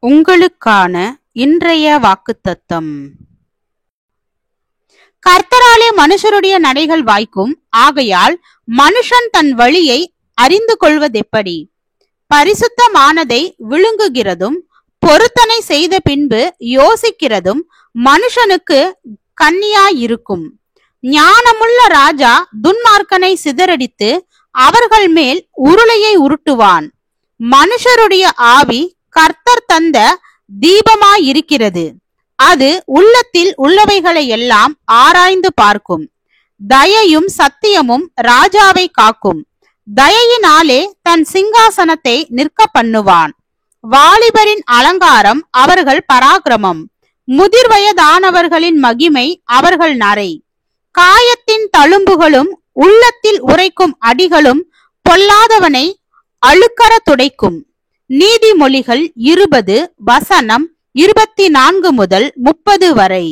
உங்களுக்கான இன்றைய வாக்குத்தத்தம். கர்த்தராலே மனுஷருடைய நடைகள் வாய்க்கும், ஆகையால் மனுஷன் தன் வழியை அறிந்து கொள்வதெப்படி? பரிசுத்தமானதை விழுங்குகிறதும் பொருத்தனை செய்த பின்பு யோசிக்கிறதும் மனுஷனுக்கு கண்ணியாயிருக்கும். ஞானமுள்ள ராஜா துன்மார்க்கனை சிதறடித்து அவர்கள் மேல் உருளையை உருட்டுவான். மனுஷருடைய ஆவி கர்த்தர் தந்த தீபமாயிருக்கிறது, அது உள்ளத்தில் உள்ளவைகளை எல்லாம் ஆராய்ந்து பார்க்கும். தயையும் சத்தியமும் ராஜாவை காக்கும், தயையினாலே தன் சிங்காசனத்தை நிற்க பண்ணுவான். வாலிபரின் அலங்காரம் அவர்கள் பராக்கிரமம், முதிர் வயதானவர்களின் மகிமை அவர்கள் நரை. காயத்தின் தழும்புகளும் உள்ளத்தில் உரைக்கும் அடிகளும் பொல்லாதவனை அழுக்கற துடைக்கும். நீதிமொழிகள் 20 வசனம் 24 முதல் 30 வரை.